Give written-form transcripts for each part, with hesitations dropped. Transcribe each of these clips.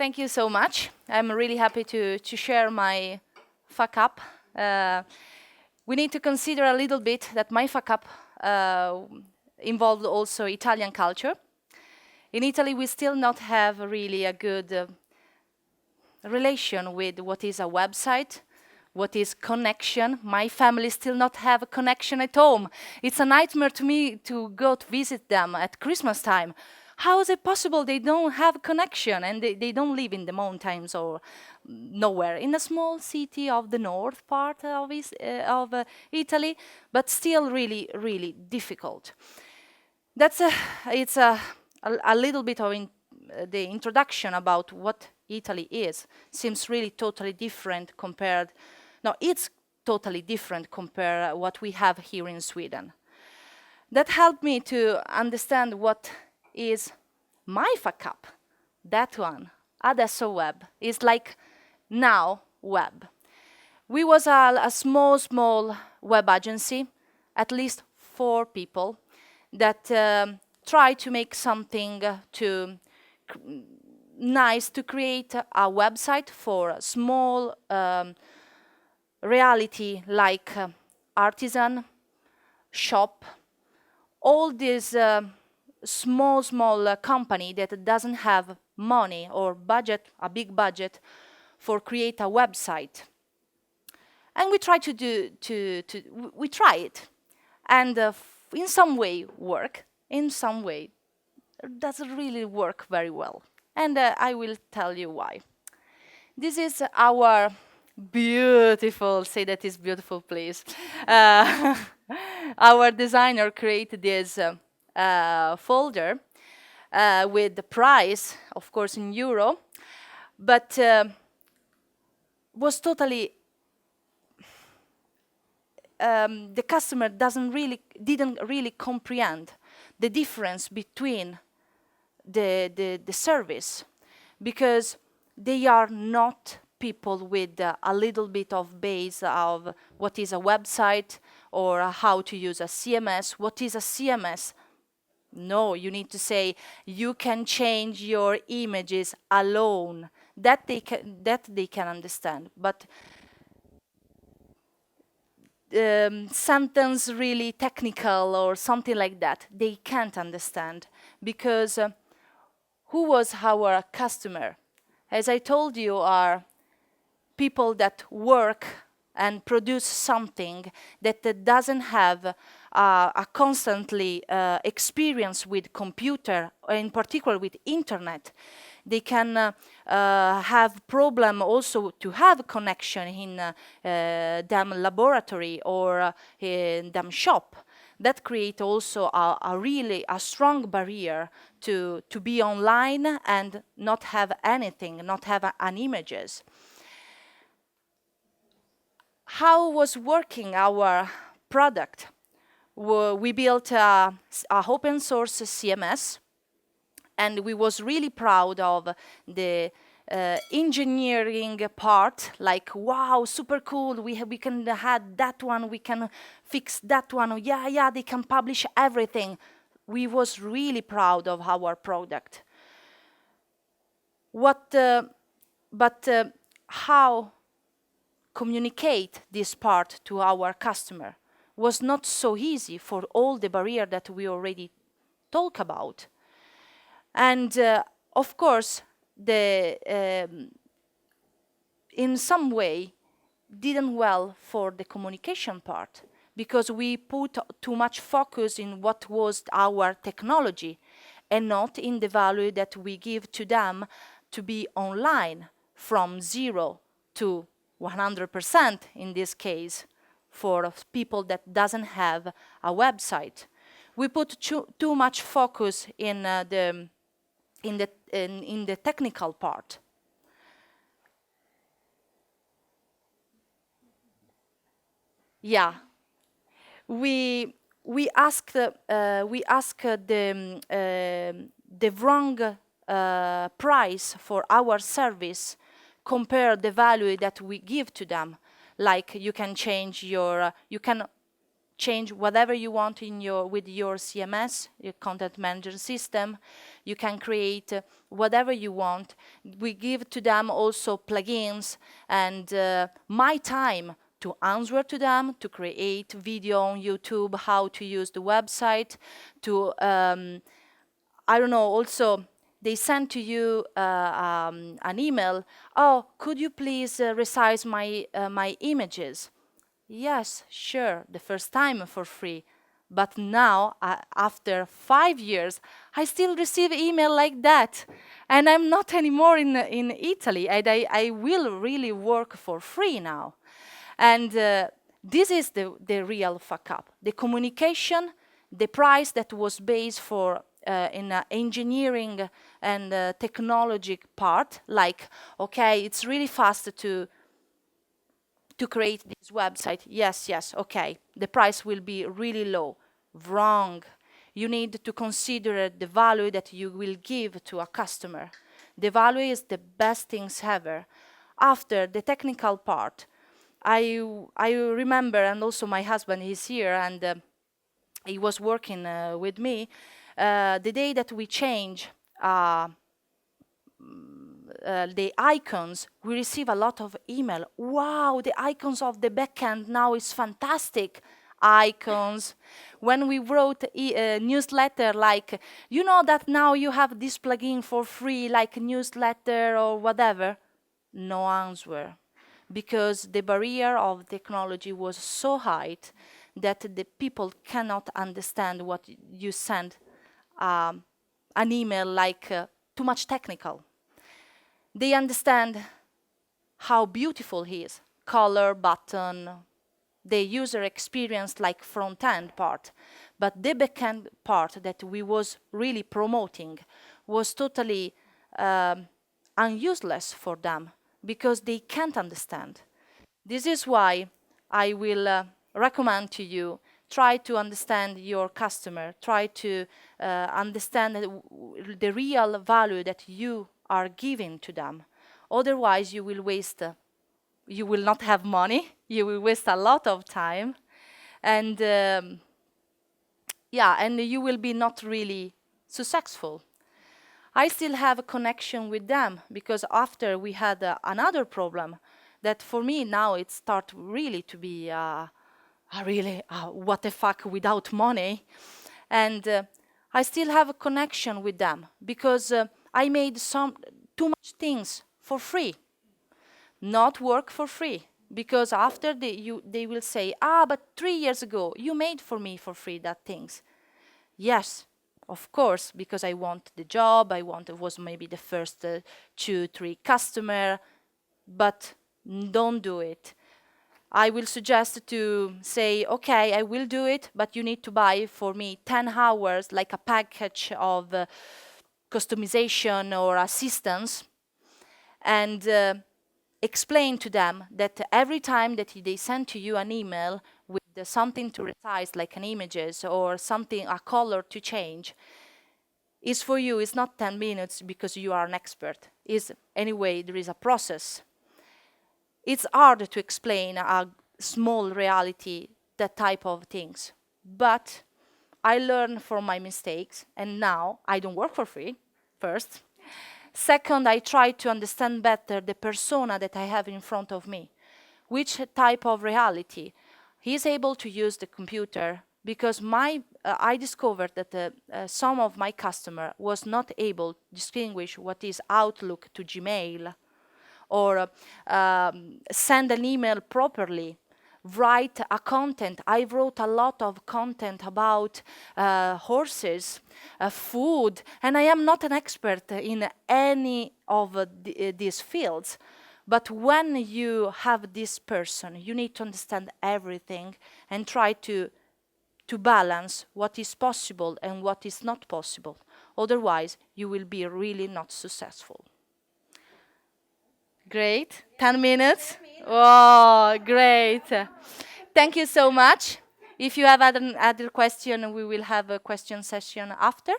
Thank you so much. I'm really happy to share my fuck up. We need to consider a little bit that my fuck up involved also Italian culture. In Italy, we still not have really a good relation with what is a website, what is connection. My family still not have a connection at home. It's a nightmare to me to go to visit them at Christmas time. How is it possible they don't have a connection and they don't live in the mountains or nowhere, in a small city of the north part of Italy, but still really, really difficult. It's a little bit of the introduction about what Italy is. Seems really totally different compared. No, it's totally different compared what we have here in Sweden. That helped me to understand what is my fuck up. That one, Adesso Web, is like now web. We was a small web agency, at least 4 people, that try to make something nice to create a website for a small reality like artisan, shop, all these small company that doesn't have money or budget, a big budget, for create a website. And we try we try it, and in some way work, in some way doesn't really work very well. And I will tell you why. This is our beautiful, say that is beautiful, please. Our designer created this folder with the price, of course, in euro, but was totally. The customer didn't really comprehend the difference between the service, because they are not people with a little bit of base of what is a website or how to use a CMS. What is a CMS? No, you need to say you can change your images alone. That they can understand, but sentence really technical or something like that, they can't understand, because who was our customer? As I told you, are people that work and produce something that doesn't have a constantly experience with computer, in particular with internet. They can have problem also to have a connection in them laboratory or in them shop. That create also a really strong barrier to be online and not have anything, not have an images. How was working our product? We built a open source CMS, and we was really proud of the engineering part. Like, wow, super cool! We can have that one. We can fix that one. Yeah, they can publish everything. We was really proud of our product. But how communicate this part to our customer was not so easy for all the barrier that we already talk about. And of course, in some way didn't well for the communication part, because we put too much focus in what was our technology and not in the value that we give to them to be online from 0 to 100% in this case for people that doesn't have a website. We put too much focus in the technical part. Yeah, we asked the wrong price for our service, compare the value that we give to them. Like you can change whatever you want in with your CMS, your content management system. You can create whatever you want. We give to them also plugins and my time to answer to them, to create video on YouTube, how to use the website, to I don't know, also they send to you an email, oh, could you please resize my images? Yes, sure, the first time for free. But now, after 5 years, I still receive email like that. And I'm not anymore in Italy, and I will really work for free now. And this is the real fuck up. The communication, the price that was based for in engineering and technology part, like, okay, it's really fast to create this website. Yes, yes, okay. The price will be really low. Wrong. You need to consider the value that you will give to a customer. The value is the best things ever. After the technical part, I remember, and also my husband is here, and he was working with me, the day that we change the icons, we receive a lot of email. Wow, the icons of the backend now is fantastic. Icons. When we wrote a newsletter, like, you know that now you have this plugin for free, like a newsletter or whatever? No answer. Because the barrier of technology was so high that the people cannot understand what you send an email like too much technical. They understand how beautiful he is, color, button, the user experience like front-end part. But the back-end part that we was really promoting was totally unuseless for them because they can't understand. This is why I will recommend to you, try to understand your customer, try to understand the real value that you are giving to them. Otherwise, you will waste, you will not have money, you will waste a lot of time, and yeah, and you will be not really successful. I still have a connection with them because after we had another problem that for me now it starts really to be really what the fuck without money, and I still have a connection with them because I made too much things for free, not work for free, because after they will say, but 3 years ago you made for me for free that things. Yes, of course, because I want the job, it was maybe the first 2-3 customer, but don't do it. I will suggest to say, okay, I will do it, but you need to buy for me 10 hours, like a package of customization or assistance, and explain to them that every time that they send to you an email with something to resize, like an images or something, a color to change, is for you. It's not 10 minutes because you are an expert. Anyway, there is a process. It's hard to explain a small reality, that type of things. But I learned from my mistakes, and now I don't work for free, first. Second, I try to understand better the persona that I have in front of me. Which type of reality? He's able to use the computer because I discovered that some of my customer was not able to distinguish what is Outlook to Gmail, or send an email properly, write a content. I wrote a lot of content about horses, food, and I am not an expert in any of these fields. But when you have this person, you need to understand everything and try to balance what is possible and what is not possible. Otherwise, you will be really not successful. Great. 10 minutes? Oh, great. Thank you so much. If you have other question, we will have a question session after.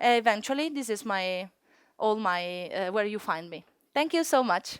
Eventually, this is where you find me. Thank you so much.